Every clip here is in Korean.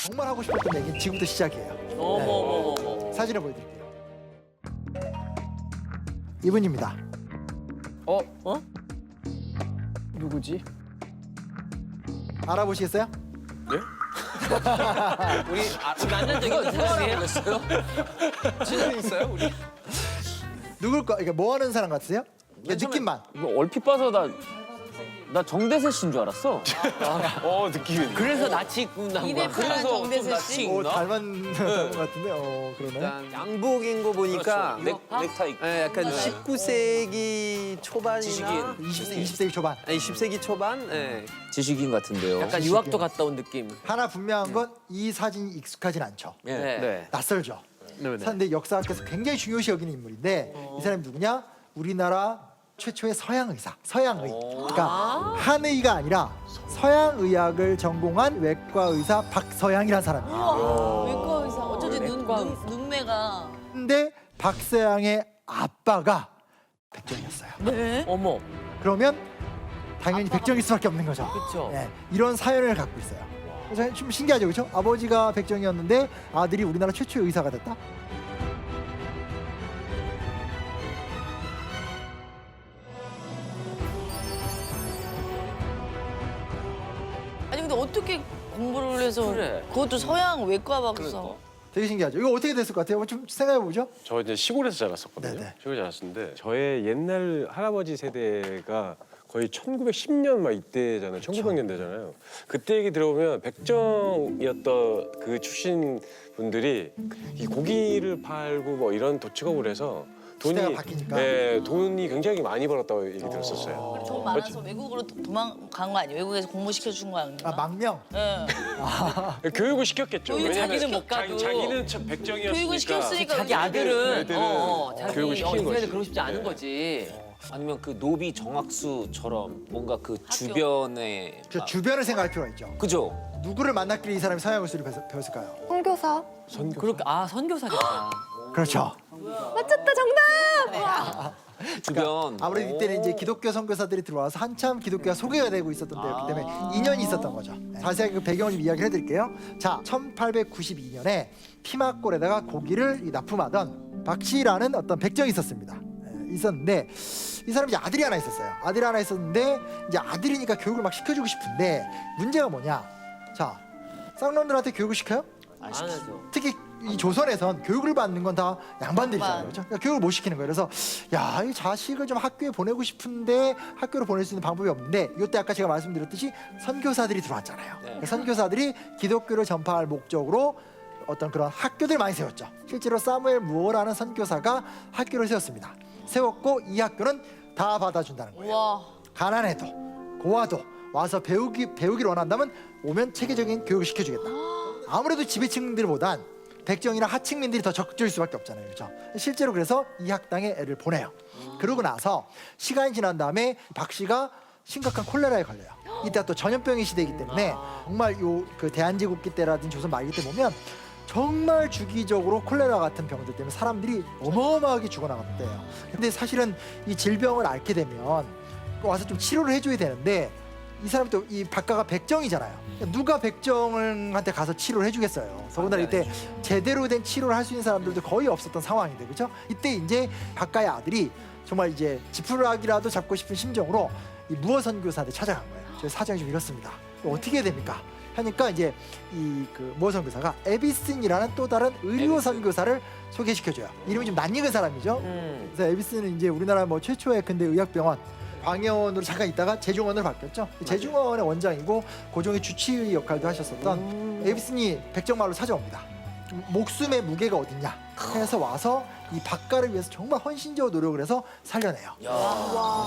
정말 하고 싶었던 얘기는 지금부터 시작이에요. 어머머머머. 사진을 보여드릴게요. 이분입니다. 어? 누구지? 알아보시겠어요? 우리 만난 적이 있는 사람이에요? 친했어요 우리? 누굴까? 이게 뭐 하는 사람 같으세요? 그냥 느낌만. 이거 얼핏 봐서 나 정대세 씨인 줄 알았어. 느낌이. 그래서 낯이 있구나. 입에 파란 그래서 좀 정대세 낯이 씨? 오, 있나? 닮은 것 같은데. 그러네. 일단 양복인 거 보니까 그렇죠. 넥타이. 약간 19세기 초반이나 지식인. 20세기 초반. 아니 10세기 초반. 예. 지식인 같은데요. 약간 유학도 갔다 온 느낌. 하나 분명한 건 이 사진이 익숙하진 않죠. 네. 네. 낯설죠. 네. 그런데 역사학에서 굉장히 중요시 여기는 인물인데 이 사람이 누구냐? 우리나라 최초의 서양 의사, 서양의. 그러니까 한의가 아니라 서양 의학을 전공한 외과 의사 박서양이라는 사람이에요. 외과 의사. 어쩐지 눈매가. 근데 박서양의 아빠가 백정이었어요. 네? 어머. 그러면 당연히 백정일 수밖에 없는 거죠. 그쵸. 네, 이런 사연을 갖고 있어요. 그래서 좀 신기하죠, 그렇죠? 아버지가 백정이었는데 아들이 우리나라 최초의 의사가 됐다. 아니 근데 어떻게 공부를 해서 그래. 그것도 서양 외과 박사. 되게 신기하죠. 이거 어떻게 됐을 것 같아요? 좀 생각해 보죠. 저 이제 시골에서 자랐었거든요. 네네. 시골에 자랐었는데 저의 옛날 할아버지 세대가 거의 1910년 막 이때잖아요. 1900년대잖아요. 그때 얘기 들어보면 백정이었던 그 출신 분들이 이 고기를 팔고 뭐 이런 도축업을 해서 시대가 바뀌니까. 네, 돈이 굉장히 많이 벌었다고 얘기 들었었어요. 돈 많아서 외국으로 도망간 거 아니에요? 외국에서 공부시켜 준 거 아닌가? 아, 망명. 예. 교육을 시켰겠죠. 교육을 왜냐면 자기는 못 가도. 자기는 참 백정이었으니까. 교육을 시켰으니까 자기 아들은 애들은 자기 교육을 시킨 애들 거지. 그러고 싶지 않은 거지. 아니면 그 노비 정학수처럼 뭔가 그 주변에 저 주변을 생각할 필요가 있죠. 그죠? 누구를 만났길래 이 사람이 서양 의술을 배웠을까요? 선교사. 그렇게 선교사겠다. 그렇죠. 맞췄다 정답. 주변. 아무래도 이때는 이제 기독교 선교사들이 들어와서 한참 기독교가 소개가 되고 있었던 때였기 때문에 인연이 있었던 거죠. 자세하게 그 배경을 좀 이야기를 해드릴게요. 자, 1892년에 피막골에다가 고기를 납품하던 박씨라는 어떤 백정이 있었습니다. 있었는데 이 사람이 이제 아들이 하나 있었어요. 아들이 하나 있었는데 이제 아들이니까 교육을 막 시켜주고 싶은데 문제가 뭐냐? 자, 쌍놈들한테 교육을 시켜요? 안 하죠. 특히 이 조선에선 교육을 받는 건 다 양반들이잖아요. 그렇죠? 그러니까 교육을 못 시키는 거예요. 그래서 야, 이 자식을 좀 학교에 보내고 싶은데 학교로 보낼 수 있는 방법이 없는데 이때 아까 제가 말씀드렸듯이 선교사들이 들어왔잖아요. 그러니까 선교사들이 기독교를 전파할 목적으로 어떤 그런 학교들 많이 세웠죠. 실제로 사무엘 무어라는 선교사가 학교를 세웠습니다. 세웠고 이 학교는 다 받아준다는 거예요. 와. 가난해도 고아도 와서 배우기를 원한다면 오면 체계적인 교육을 시켜주겠다. 아무래도 지배층들보단 백정이나 하층민들이 더 적극적일 수밖에 없잖아요, 그렇죠? 실제로 그래서 이 학당에 애를 보내요. 그러고 나서 시간이 지난 다음에 박 씨가 심각한 콜레라에 걸려요. 이때 또 전염병의 시대이기 때문에 정말 요 그 대한제국기 때라든지 조선 말기 때 보면 정말 주기적으로 콜레라 같은 병들 때문에 사람들이 어마어마하게 죽어나갔대요. 근데 사실은 이 질병을 앓게 되면 와서 좀 치료를 해줘야 되는데 이 사람이 또 이 박가가 백정이잖아요. 누가 백정한테 가서 치료를 해주겠어요. 더군다나 이때 제대로 된 치료를 할 수 있는 사람들도 거의 없었던 상황인데, 그렇죠? 이때 이제 박가의 아들이 정말 이제 지푸라기라도 잡고 싶은 심정으로 이 무어 선교사한테 찾아간 거예요. 저 사정이 좀 이렇습니다. 어떻게 해야 됩니까? 하니까 이제 이 그 무어 선교사가 에비슨이라는 또 다른 의료 선교사를 소개시켜줘요. 이름이 좀 낯익은 사람이죠. 그래서 에비슨은 이제 우리나라 뭐 최초의 근대 의학병원 광해원으로 잠깐 있다가 제중원으로 바뀌었죠. 제중원의 원장이고 고종의 주치의 역할도 하셨었던 에비슨이 백정마을로 찾아옵니다. 목숨의 무게가 어딨냐 해서 와서 이 박가를 위해서 정말 헌신적으로 노력을 해서 살려내요.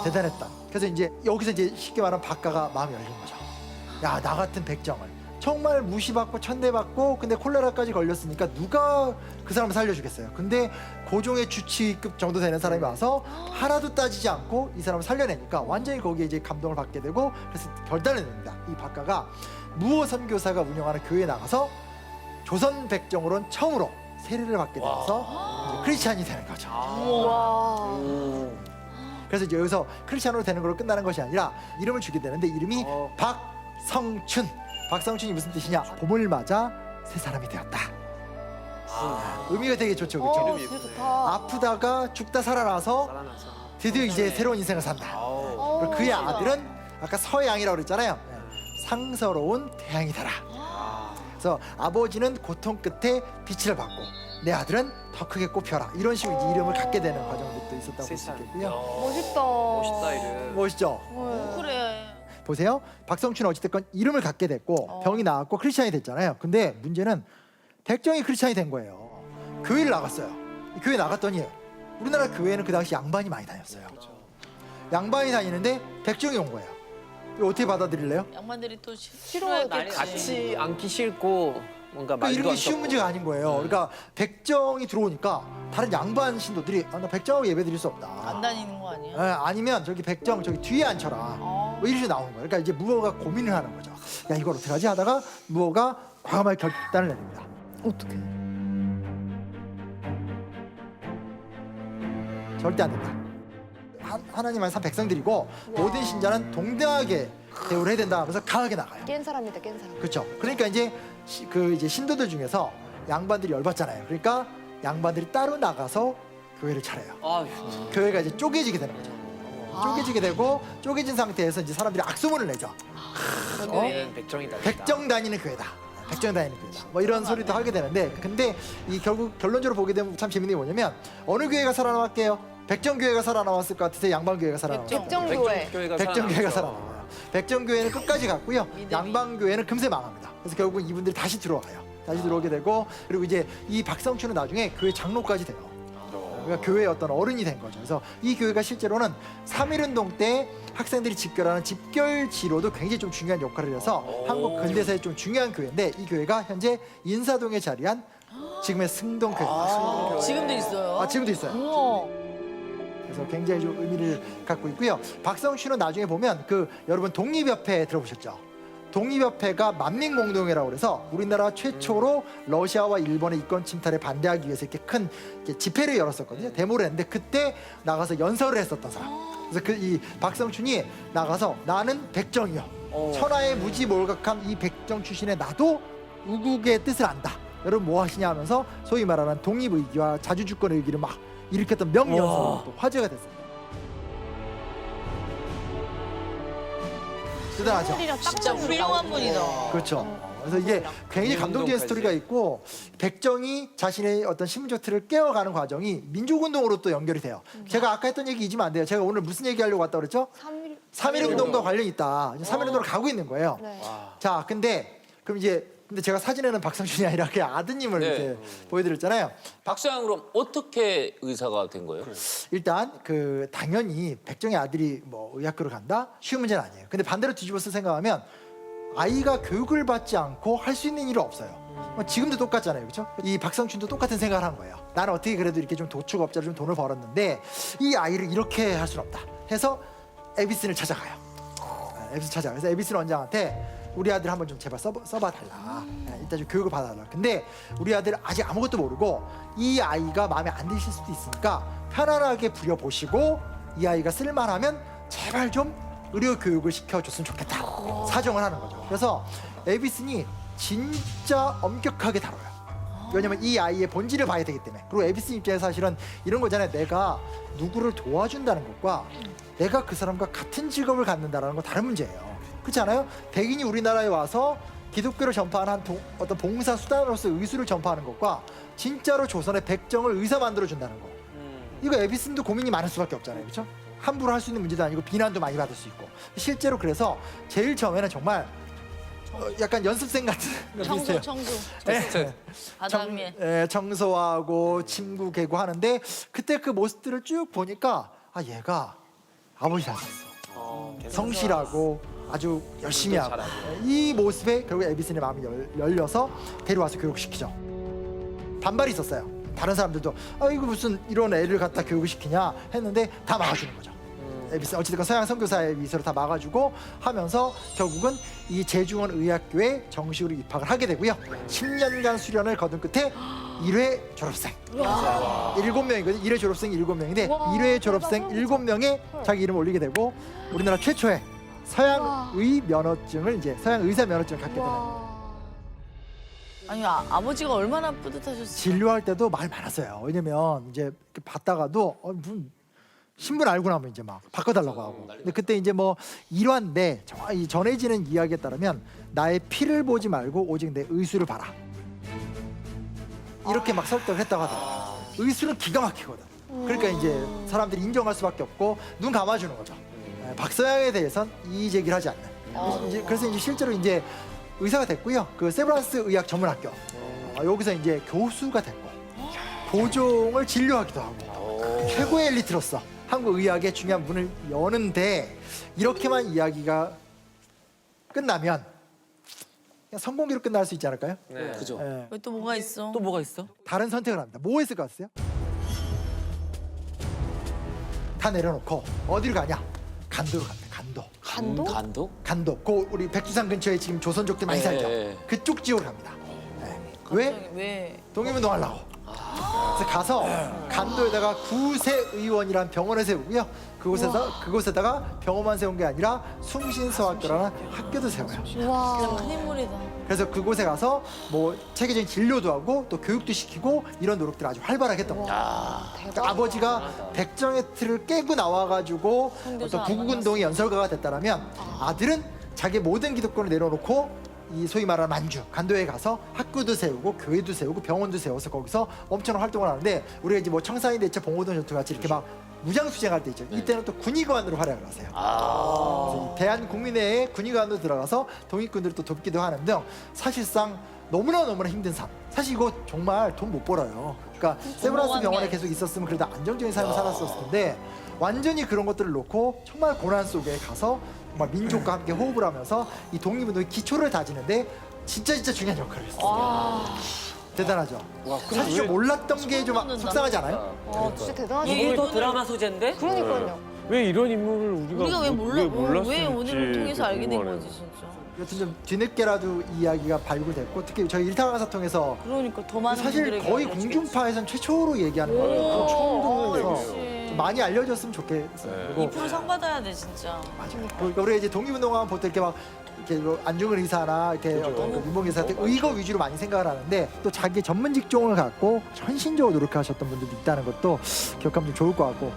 대단했다. 그래서 이제 여기서 이제 쉽게 말하면 박가가 마음이 열린 거죠. 야, 나 같은 백정을 정말 무시받고 천대받고 근데 콜레라까지 걸렸으니까 누가 그 사람을 살려주겠어요. 근데 고종의 주치급 정도 되는 사람이 와서 하나도 따지지 않고 이 사람을 살려내니까 완전히 거기에 이제 감동을 받게 되고 그래서 결단을 냅니다. 이 박가가 무어 선교사가 운영하는 교회에 나가서 조선 백정으로는 처음으로 세례를 받게 되면서 이제 크리스찬이 되는 거죠. 그래서 이제 여기서 크리스찬으로 되는 걸로 끝나는 것이 아니라 이름을 주게 되는데 이름이 박성춘. 박성춘이 무슨 뜻이냐? 봄을 맞아 새 사람이 되었다. 의미가 되게 좋죠, 그렇죠? 어, 진짜 좋다. 아프다가 죽다 살아나서 살아나서. 드디어 이제 새로운 인생을 산다. 어, 그리고 그의 아들은 아까 서양이라고 그랬잖아요. 상서로운 태양이더라. 그래서 아버지는 고통 끝에 빛을 받고 내 아들은 더 크게 꽃피어라. 이런 식으로 이제 이름을 갖게 되는 과정도 또 있었다고 볼 수 있겠고요. 멋있다. 멋있다 이름. 멋있죠? 네. 그래. 보세요. 박성춘은 어찌됐건 이름을 갖게 됐고 병이 나았고 크리스찬이 됐잖아요. 근데 문제는 백정이 크리스찬이 된 거예요. 교회를 나갔어요. 교회 나갔더니 우리나라 교회는 그 당시 양반이 많이 다녔어요. 양반이 다니는데 백정이 온 거예요. 이거 어떻게 받아들일래요? 양반들이 또 싫어했겠지. 같이 앉기 싫고 뭔가 그러니까 말도 이런 게 안 쉬운 섞고. 문제가 아닌 거예요. 그러니까 백정이 들어오니까 다른 양반 신도들이 나 백정하고 예배 드릴 수 없다. 안 다니는 거 아니야? 아니면 저기 백정 저기 뒤에 앉혀라. 뭐 이런 식으로 나오는 거예요. 그러니까 이제 무호가 고민을 하는 거죠. 야 이걸 어떻게 하지 하다가 무호가 과감하게 결단을 내립니다. 어떡해. 절대 안 된다. 하나님 안에서 백성들이고 모든 신자는 동등하게 대우를 해야 된다 하면서 강하게 나가요. 깬 사람이다, 깬 사람. 그렇죠. 그러니까 이제 그 이제 신도들 중에서 양반들이 열받잖아요. 그러니까 양반들이 따로 나가서 교회를 차려요. 아휴. 교회가 이제 쪼개지게 되는 거죠. 쪼개지게 되고 쪼개진 상태에서 이제 사람들이 악소문을 내죠. 여기는 백정이다. 백정 다니는 교회다. 백정 다니는 교회다. 뭐 이런 소리도 하게 되는데 근데 이 결국 결론적으로 보게 되면 참 재밌는 게 뭐냐면 어느 교회가 살아남았게요? 백정 교회가 살아남았을 것 같으세요? 양반 교회가 살아남았어요? 백정교회. 백정 교회가 살아남아요. 백정 교회는 끝까지 갔고요. 양반 교회는 금세 망합니다. 그래서 결국 이분들이 다시 들어와요. 다시 들어오게 되고 그리고 이제 이 박성춘은 나중에 교회 장로까지 돼요. 그러니까 교회의 어떤 어른이 된 거죠. 그래서 이 교회가 실제로는 3.1운동 때 학생들이 집결하는 집결지로도 굉장히 좀 중요한 역할을 해서 한국 근대사에 좀 중요한 교회인데 이 교회가 현재 인사동에 자리한 지금의 승동교회. 지금도 있어요. 지금도 있어요. 우와. 그래서 굉장히 좀 의미를 갖고 있고요. 박성춘은 나중에 보면 그 여러분 독립협회 들어보셨죠? 독립협회가 만민공동회라고 그래서 우리나라 최초로 러시아와 일본의 이권 침탈에 반대하기 위해서 이렇게 큰 이렇게 집회를 열었었거든요. 데모를 했는데 그때 나가서 연설을 했었던 사람. 그래서 그 이 박성춘이 나가서 나는 백정이요. 천하의 무지몰각한 이 백정 출신의 나도 우국의 뜻을 안다. 여러분 뭐 하시냐 하면서 소위 말하는 독립의기와 자주주권 의기를 막 일으켰던 명연설로 또 화제가 됐습니다. 대단하죠? 진짜 훌륭한 분이다. 그렇죠. 그래서 이게 굉장히 감동적인 스토리가 있고 백정이 자신의 어떤 신분적 틀을 깨어가는 과정이 민족운동으로 또 연결이 돼요. 제가 아까 했던 얘기 잊으면 안 돼요. 제가 오늘 무슨 얘기하려고 왔다고 그랬죠? 3.1운동과 관련이 있다. 3.1운동을 가고 있는 거예요. 네. 자, 근데 그럼 이제 근데 제가 사진에는 박성준이 아니라 그냥 아드님을 네. 이렇게 보여드렸잖아요. 박수양 그럼 어떻게 의사가 된 거예요? 일단 그 당연히 백정의 아들이 뭐 의학교를 간다? 쉬운 문제는 아니에요. 근데 반대로 뒤집어서 생각하면 아이가 교육을 받지 않고 할 수 있는 일은 없어요. 지금도 똑같잖아요, 그렇죠? 이 박성춘도 똑같은 생각을 한 거예요. 나는 어떻게 그래도 이렇게 좀 도축업자로 좀 돈을 벌었는데 이 아이를 이렇게 할 수는 없다. 해서 에비슨을 찾아가요. 에비슨 찾아가. 그래서 에비슨 원장한테 우리 아들 한번 좀 제발 써봐 달라. 일단 좀 교육을 받아달라. 근데 우리 아들 아직 아무것도 모르고 이 아이가 마음에 안 드실 수도 있으니까 편안하게 부려보시고 이 아이가 쓸만하면 제발 좀 의료 교육을 시켜줬으면 좋겠다. 사정을 하는 거죠. 그래서 에비슨이 진짜 엄격하게 다뤄요. 왜냐면 이 아이의 본질을 봐야 되기 때문에. 그리고 에비슨 입장에서 사실은 이런 거잖아요. 내가 누구를 도와준다는 것과 내가 그 사람과 같은 직업을 갖는다는 건 다른 문제예요. 그렇지 않아요? 백인이 우리나라에 와서 기독교를 전파하는 어떤 봉사 수단으로서 의술을 전파하는 것과 진짜로 조선의 백정을 의사 만들어준다는 거. 이거 에비슨도 고민이 많을 수밖에 없잖아요. 그렇죠? 함부로 할 수 있는 문제도 아니고 비난도 많이 받을 수 있고. 실제로 그래서 제일 처음에는 정말 약간 연습생 같은 거 비슷해요. 청소. 예. 바닥에. 청소하고 침구 개고 하는데 그때 그 모습들을 쭉 보니까 아 얘가 아버지 닮았어. 성실하고 아주 열심히 하고 이 모습에 결국 에비슨의 마음이 열려서 데려와서 교육시키죠. 반발이 있었어요. 다른 사람들도 아 이거 무슨 이런 애를 갖다 교육을 시키냐 했는데 다 막아주는 거죠. 에비슨 어찌됐건 서양 선교사의 위서로 다 막아주고 하면서 결국은 이 제중원 의학교에 정식으로 입학을 하게 되고요. 10년간 수련을 거둔 끝에 1회 졸업생. 7명이거든요. 1회 졸업생이 7명인데 와, 1회 졸업생 대박이다. 7명에 자기 이름을 올리게 되고 우리나라 최초의 서양 의 면허증을 이제 서양 의사 면허증을 갖게 되는. 와. 아니 아버지가 얼마나 뿌듯하셨어요. 진료할 때도 말 많았어요. 왜냐면 이제 이렇게 받다가도 무슨 신분 알고 나면 이제 막 바꿔달라고 하고. 근데 그때 이제 뭐 일환인데 이 전해지는 이야기에 따르면 나의 피를 보지 말고 오직 내 의수를 봐라. 이렇게 막 설득을 했다고 하더라고요. 의수는 기가 막히거든. 그러니까 이제 사람들이 인정할 수밖에 없고 눈 감아주는 거죠. 박서양에 대해선 이의 제기를 하지 않는. 그래서 이제 실제로 이제 의사가 됐고요. 그 세브란스 의학 전문학교 여기서 이제 교수가 됐고 보종을 진료하기도 하고 최고의 엘리트로서 한국 의학의 중요한 문을 여는데 이렇게만 이야기가 끝나면 그냥 성공기로 끝날 수 있지 않을까요? 네. 그죠. 예. 왜 또 뭐가 있어? 또 뭐가 있어? 다른 선택을 합니다. 뭐 했을 것 같으세요? 다 내려놓고 어디로 가냐? 간도로 갑니다. 간도. 간도? 간도? 간도. 그 우리 백두산 근처에 지금 조선족들 많이 예, 살죠. 예. 그쪽 지역으로 갑니다. 왜? 갑자기 왜? 독립운동 하려고. 그래서 가서 간도에다가 구세의원이라는 병원을 세우고요. 그곳에다가 병원만 세운 게 아니라 숭신서학교라는 학교도 세워요. 와. 큰 인물이다. 그래서 그곳에 가서 뭐 체계적인 진료도 하고 또 교육도 시키고 이런 노력들을 아주 활발하게 했던 거예요. 대박. 그러니까 아버지가 백정의 틀을 깨고 나와가지고 선교사 어떤 구국운동의 연설가가 됐다라면 아들은 자기 모든 기득권을 내려놓고 이 소위 말하는 만주 간도에 가서 학교도 세우고 교회도 세우고 병원도 세워서 거기서 엄청난 활동을 하는데 우리가 이제 뭐 청사인 대체 봉오동 전투 같이 이렇게 막 무장수쟁할 때 있죠. 이때는 또 군의관으로 활약을 하세요. 그래서 이 대한국민회에 군의관으로 들어가서 독립군들을 또 돕기도 하는 등 사실상 너무나 힘든 삶. 사실 이거 정말 돈 못 벌어요. 그러니까 세브란스 병원에 계속 있었으면 그래도 안정적인 삶을 살았었을 텐데 완전히 그런 것들을 놓고 정말 고난 속에 가서 정말 민족과 함께 호흡을 하면서 이 독립운동의 기초를 다지는데 진짜 중요한 역할을 했어요. 대단하죠. 사실 좀 몰랐던 게 좀 속상하지 않아요? 진짜 대단하지. 이게 더 드라마 소재인데? 그러니까요. 왜 이런 인물을 우리가 왜 몰랐을지 왜 오늘을 통해서 알게 된 궁금하네요. 거지 진짜. 여튼 좀 뒤늦게라도 이야기가 발굴됐고 특히 저희 일타 강사 통해서 그러니까 더 많은 사실 분들에게 거의 알려주겠지. 공중파에선 최초로 얘기하는 거예요. 처음 듣는 그래서 얘기예요. 좀 많이 알려졌으면 좋겠어요. 네. 그리고 2% 상 받아야 돼 진짜. 맞아요. 그러니까 우리가 이제 독립운동하면 보통 이렇게 막 이렇게 뭐 안중근 의사나 이렇게 어떤 그 윤봉 의사한테 의거 위주로 많이 생각을 하는데 또 자기 전문 직종을 갖고 헌신적으로 노력하셨던 분들도 있다는 것도 기억하면 좀 좋을 것 같고